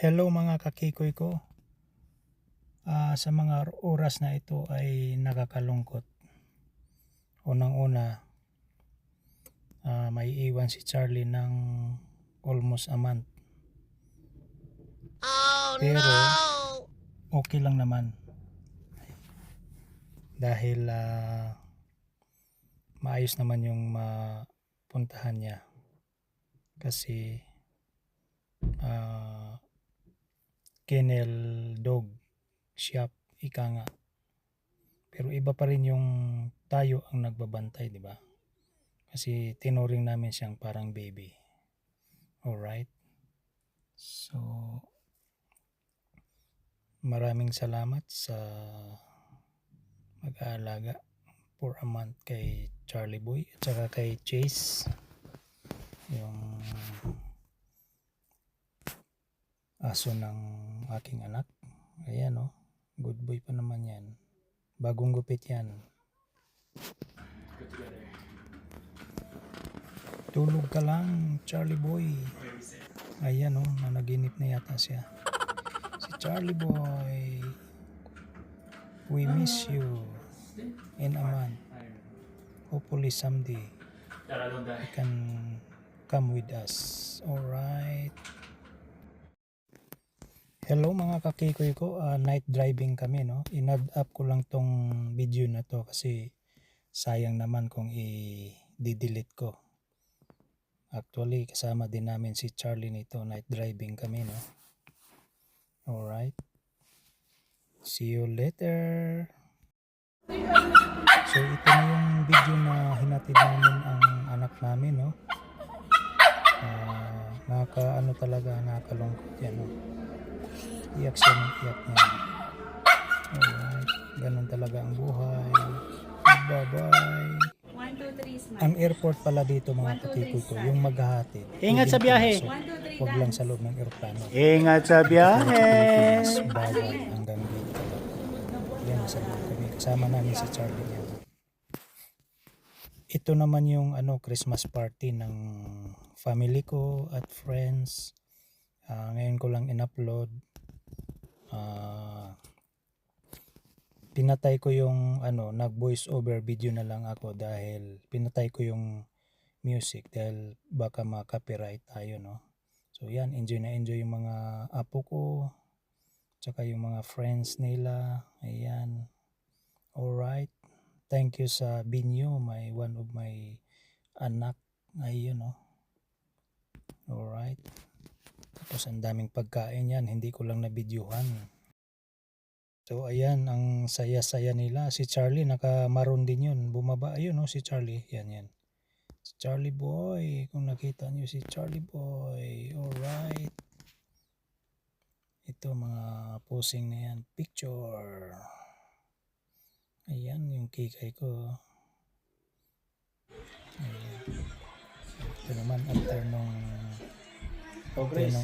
Hello mga kakikoy ko. Sa mga oras na ito ay nakakalungkot. Unang-una, may iwan si Charlie ng almost a month. Pero okay lang naman. Dahil maayos naman yung mapuntahan niya. Kasi kennel dog shop, ika nga. Pero iba pa rin yung tayo ang nagbabantay, di ba? Kasi tinuring namin siyang parang baby. Alright? So, maraming salamat sa mag-aalaga for a month kay Charlie Boy at saka kay Chase, yung aso ng aking anak. Ayan o, good boy pa naman yan. Bagong gupit yan. Tulog ka lang, Charlie Boy. Ayan o, nanaginip na yata siya. Si Charlie Boy, we miss you in a month. Hopefully someday you can come with us. Alright. Hello mga kakikoy ko, night driving kami, no? In-add up ko lang tong video na to kasi sayang naman kung i-delete ko. Actually kasama din namin si Charlie nito, night driving kami, no? Alright. See you later. So ito na yung video na hinatid namin ang anak namin, no? Nakaka-ano talaga, nakakalungkot yan, no? Iyak siya ng iyak niya. Alright, ganun talaga ang buhay. Bye bye. 1, 2, 3, smile. Ang airport pala dito mga kakikoy ko, yung maghahatid. Ingat sa biyahe. Huwag lang sa loob ng aeroplano. Ingat sa biyahe. Bawal hanggang dito. Yan, sa loob kami. Kasama namin si Charlie niya. Ito naman yung Christmas party ng family ko at friends. Ngayon ko lang in-upload. Pinatay ko yung nag voice over video na lang ako dahil pinatay ko yung music dahil baka ma-copyright tayo, no? So yan, enjoy na enjoy yung mga apo ko tsaka yung mga friends nila. Ayan. Alright. Thank you sa Binyo, one of my anak. Ayun, no? Alright. Tapos ang daming pagkain yan, hindi ko lang na-videohan. So ayan, ang saya-saya nila. Si Charlie, naka-maroon din yun. Bumaba, ayun no, si Charlie. Yan. Si Charlie Boy. Kung nakita nyo si Charlie Boy. Alright. Ito mga posing na yan. Picture. Ayan, yung kikay ko. Ayan. Ito naman after nung yan.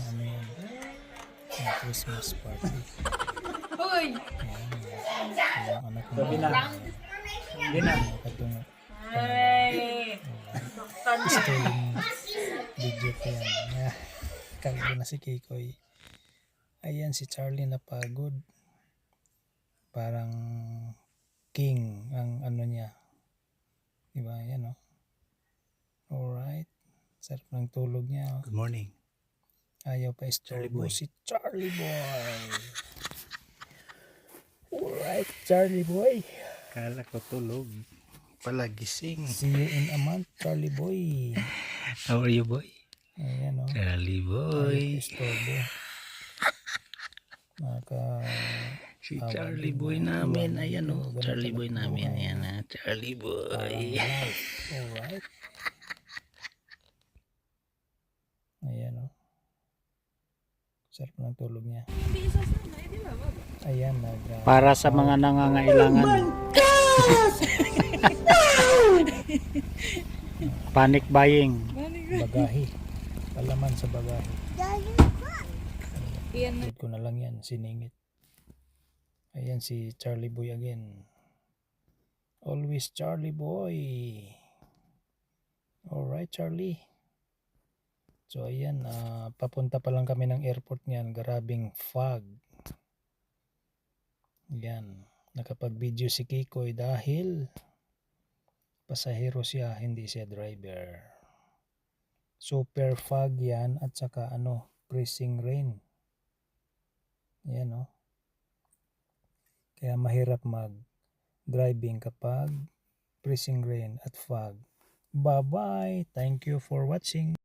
Yung Christmas party. Hoy! Yung anak ko. Sabi na. Hindi na. Ay! Ito yung video ko yan. Kalbo na si Kikoy. Ayan si Charlie napagod. Parang king ang niya. Diba? Ayan o. Alright. Sarap ng tulog niya. Good morning. Ayaw pa istorbo si Charlie Boy. Alright, Charlie Boy. Kala ko tulog. Pala gising. See you in a month, Charlie Boy. How are you, boy? Ayan o. Charlie boy. Istorbo. Si Charlie boy namin. Ayan o. Charlie boy namin. Ayan na. Charlie boy. Alright. Ayan o. Sarap ng tulog niya. Ayan, Para sa mga nangangailangan. Panic buying. bagahe. Palaman sa bagahe. Iyan na. Ko na lang yan, siningit. Ayan si Charlie Boy again. Always Charlie Boy. Alright, Charlie. So ayan, papunta pa lang kami ng airport niyan, grabing fog. Yan, nakapag-video si Kikoy dahil pasahero siya, hindi siya driver. Super fog yan at saka freezing rain. Yan Kaya mahirap mag-driving kapag freezing rain at fog. Bye-bye. Thank you for watching.